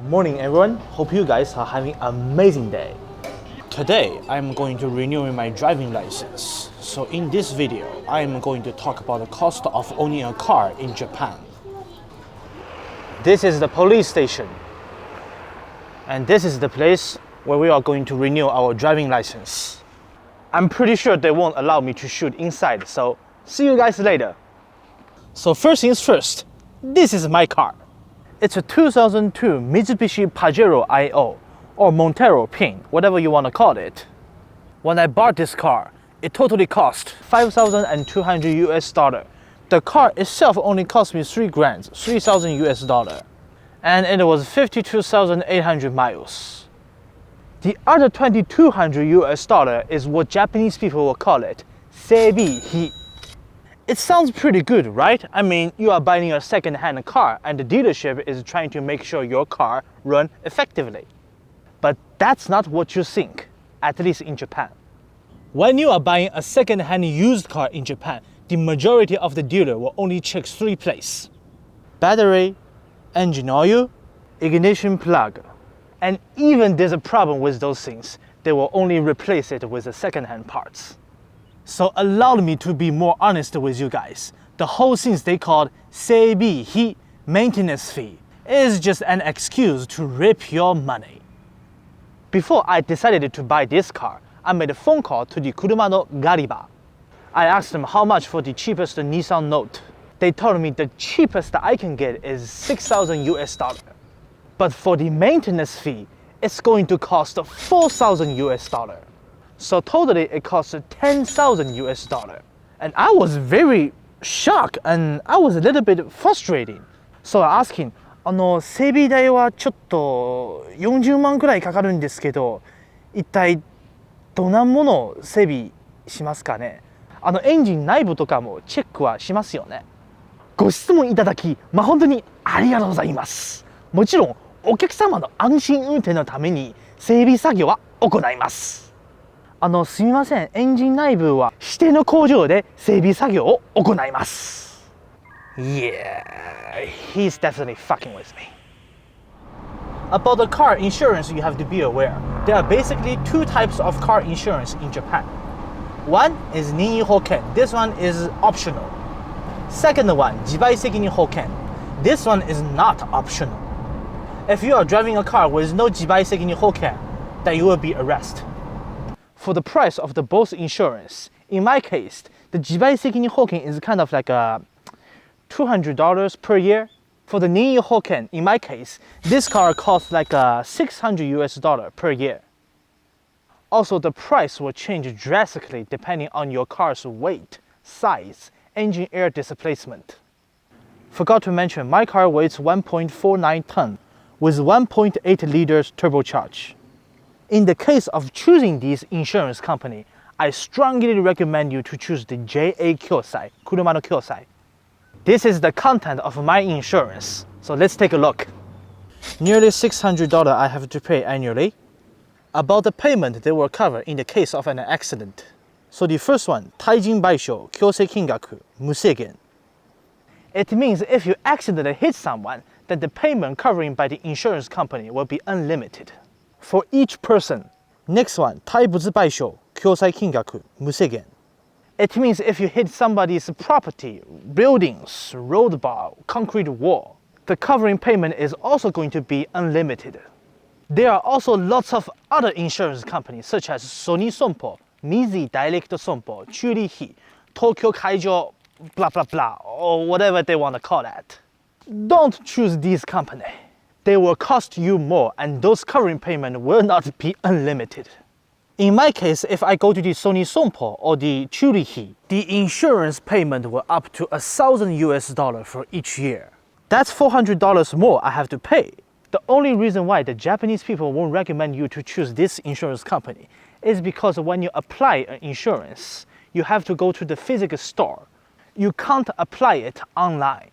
Morning everyone, hope you guys are having an amazing day. Today I'm going to renew my driving license. So in this video, I'm going to talk about the cost of owning a car in Japan. This is the police station. And this is the place where we are going to renew our driving license. I'm pretty sure they won't allow me to shoot inside, so see you guys later. So first things first, this is my car. It's a 2002 Mitsubishi Pajero IO, or Montero Pin, whatever you want to call it. When I bought this car, it totally cost $5,200 US. The car itself only cost me $3,000, $3,000 US. And it was 52,800 miles. The other $2,200 US is what Japanese people will call it, seibi-hi. It sounds pretty good, right? I mean, you are buying a second-hand car and the dealership is trying to make sure your car runs effectively. But that's not what you think, at least in Japan. When you are buying a second-hand used car in Japan, the majority of the dealer will only check 3 places: battery, engine oil, ignition plug. And even there's a problem with those things, they will only replace it with the second-hand parts. So allow me to be more honest with you guys. The whole thing they called seibi-hi, maintenance fee, is just an excuse to rip your money. Before I decided to buy this car, I made a phone call to the Kuruma no Gariba. I asked them how much for the cheapest Nissan Note. They told me the cheapest I can get is $6,000 US. But for the maintenance fee, it's going to cost $4,000 US. So totally it cost $10,000 US. And I was very shocked and I was a little bit frustrated. So I asked him, 整備代はちょっと40万くらいかかるんですけど、一体どんなものを整備しますかね？エンジン内部とかもチェックはしますよね。ご質問いただき、本当にありがとうございます。もちろんお客様の安心運転のために整備作業は行います。すみません、エンジン内部は指定の工場で整備作業を行います。Yeah, he's definitely fucking with me. About the car insurance, you have to be aware. There are basically 2 types of car insurance in Japan. One is任意保険. This one is optional. Second one, 自賠責任保険. This one is not optional. If you are driving a car with no 自賠責任保険, then you will be arrested. For the price of the both insurance, in my case, the 自賠責任保険 is kind of like a $200 per year. For the 任意保険, in my case, this car costs like $600 US per year. Also, the price will change drastically depending on your car's weight, size, engine air displacement. Forgot to mention, my car weighs 1.49 tons with 1.8 liters turbocharged. In the case of choosing this insurance company, I strongly recommend you to choose the JA Kyosai, Kuruma no Kyosai. This is the content of my insurance, so let's take a look. Nearly $600 I have to pay annually. About the payment they will cover in the case of an accident. So the first one, 対人賠償強制金額無制限. It means if you accidentally hit someone, then the payment covering by the insurance company will be unlimited. For each person. Next one, 対物賠償強制金額無制限. It means if you hit somebody's property, buildings, road bar, concrete wall, the covering payment is also going to be unlimited. There are also lots of other insurance companies such as Sony Sompo, Mizi Direct Sompo, Churihi, Tokyo Kaijo, blah blah blah, or whatever they want to call that. Don't choose this company. They will cost you more and those covering payment will not be unlimited. In my case, if I go to the Sony Sompo or the Churihi, the insurance payment will up to $1,000 US for each year. That's $400 more I have to pay. The only reason why the Japanese people won't recommend you to choose this insurance company is because when you apply an insurance, you have to go to the physical store. You can't apply it online.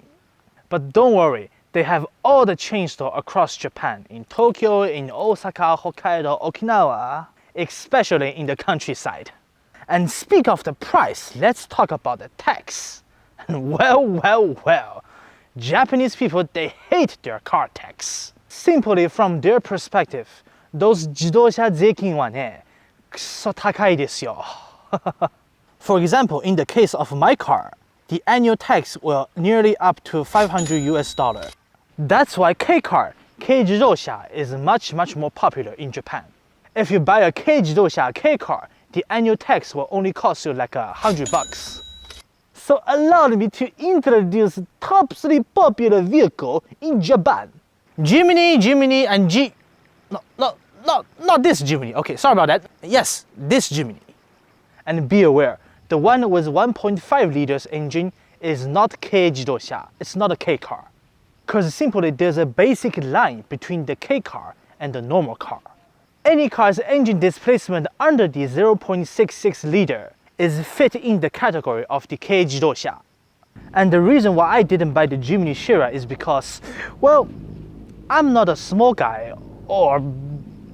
But don't worry, they have all the chain stores across Japan, in Tokyo, in Osaka, Hokkaido, Okinawa, especially in the countryside. And speak of the price, let's talk about the tax. Well, Japanese people, they hate their car tax. Simply from their perspective, those 自動車税金はね、くそ高いですよ。For example, in the case of my car, the annual tax will nearly up to $500. That's why K-car, K 自動車 is much more popular in Japan. If you buy a K 自動車 K-car, the annual tax will only cost you like $100. So allow me to introduce top 3 popular vehicle in Japan. Jimny, and not this Jimny. Okay, sorry about that. Yes, this Jimny. And be aware, the one with 1.5 liters engine is not K 自動車. It's not a K car. Because simply there's a basic line between the K car and the normal car. Any car's engine displacement under the 0.66 liter is fit in the category of the K 自動車. And the reason why I didn't buy the Jimny Shira is because, well, I'm not a small guy or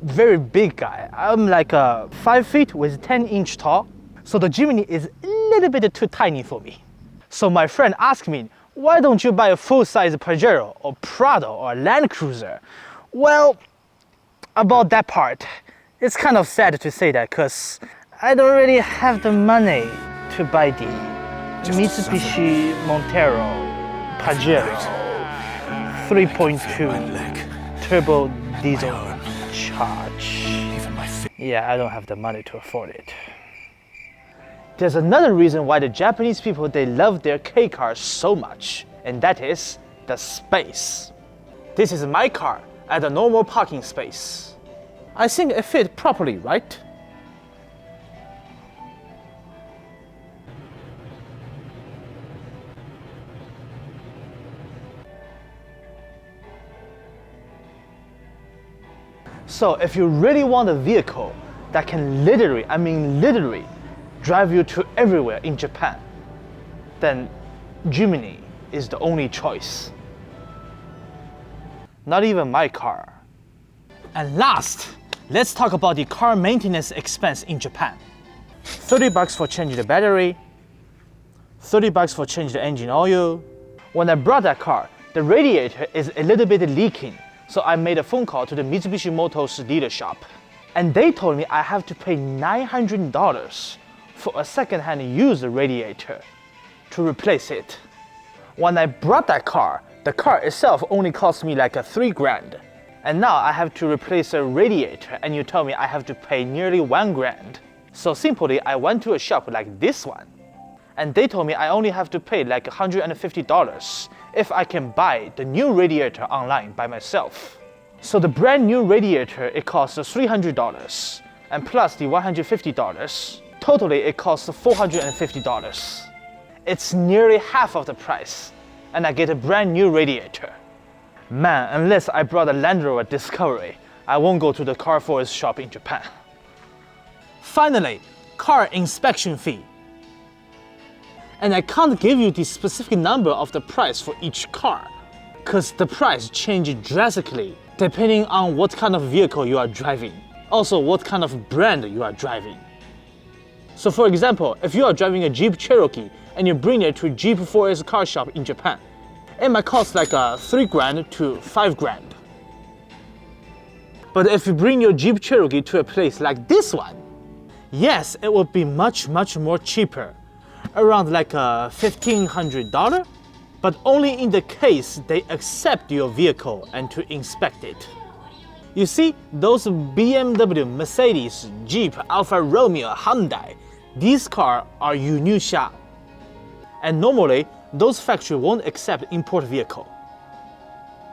very big guy. I'm like 5 feet with 10-inch tall. So the Jimny is a little bit too tiny for me. So my friend asked me, why don't you buy a full-size Pajero or Prado or Land Cruiser? Well, about that part, it's kind of sad to say that because I don't really have the money to buy the Mitsubishi Montero Pajero 3.2 turbo diesel charge. Yeah, I don't have the money to afford it. There's another reason why the Japanese people, they love their K cars so much, and that is the space. This is my car at a normal parking space. I think it fit properly, right? So if you really want a vehicle that can literally drive you to everywhere in Japan, then Jimny is the only choice. Not even my car. And last, let's talk about the car maintenance expense in Japan. $30 for changing the battery, $30 for changing the engine oil. When I brought that car, the radiator is a little bit leaking, so I made a phone call to the Mitsubishi Motors dealer shop. And they told me I have to pay $900 for a second-hand used radiator to replace it. When I brought that car, the car itself only cost me like $3,000. And now I have to replace a radiator and you tell me I have to pay nearly $1,000. So simply I went to a shop like this one and they told me I only have to pay like $150 if I can buy the new radiator online by myself. So the brand new radiator, it costs $300 and plus the $150. Totally, it costs $450. It's nearly half of the price, and I get a brand new radiator. Man, unless I brought a Land Rover Discovery, I won't go to the car forest shop in Japan. Finally, car inspection fee. And I can't give you the specific number of the price for each car, because the price changes drastically depending on what kind of vehicle you are driving, also what kind of brand you are driving. So for example, if you are driving a Jeep Cherokee and you bring it to a Jeep 4S car shop in Japan, it might cost like $3,000 to $5,000. But if you bring your Jeep Cherokee to a place like this one, yes, it will be much more cheaper, around like $1,500, but only in the case they accept your vehicle and to inspect it. You see, those BMW, Mercedes, Jeep, Alfa Romeo, Hyundai, these cars are Yunyusha. And normally, those factories won't accept import vehicle.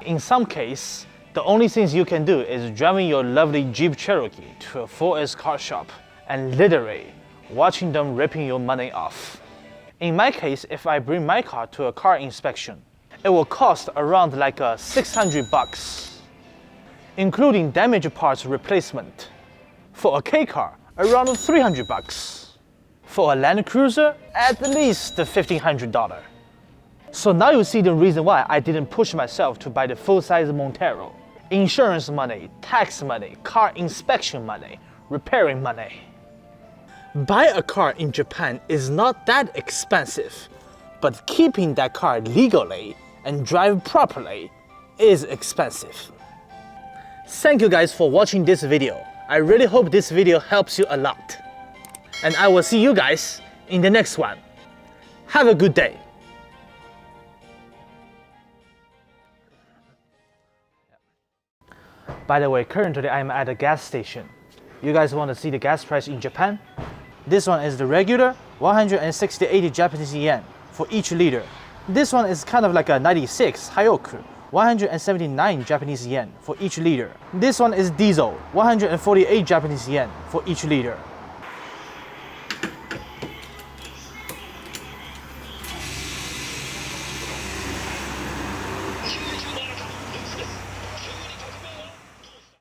In some cases, the only things you can do is driving your lovely Jeep Cherokee to a 4S car shop and literally watching them ripping your money off. In my case, if I bring my car to a car inspection, it will cost around like $600. Including damaged parts replacement. For a K car, around $300. For a Land Cruiser, at least $1,500. So now you see the reason why I didn't push myself to buy the full-size Montero. Insurance money, tax money, car inspection money, repairing money. Buy a car in Japan is not that expensive, but keeping that car legally and drive properly is expensive. Thank you guys for watching this video. I really hope this video helps you a lot. And I will see you guys in the next one. Have a good day. By the way, currently I'm at a gas station. You guys want to see the gas price in Japan? This one is the regular 168 Japanese yen for each liter. This one is kind of like a 96 Hayoku, 179 Japanese yen for each liter. This one is diesel, 148 Japanese yen for each liter.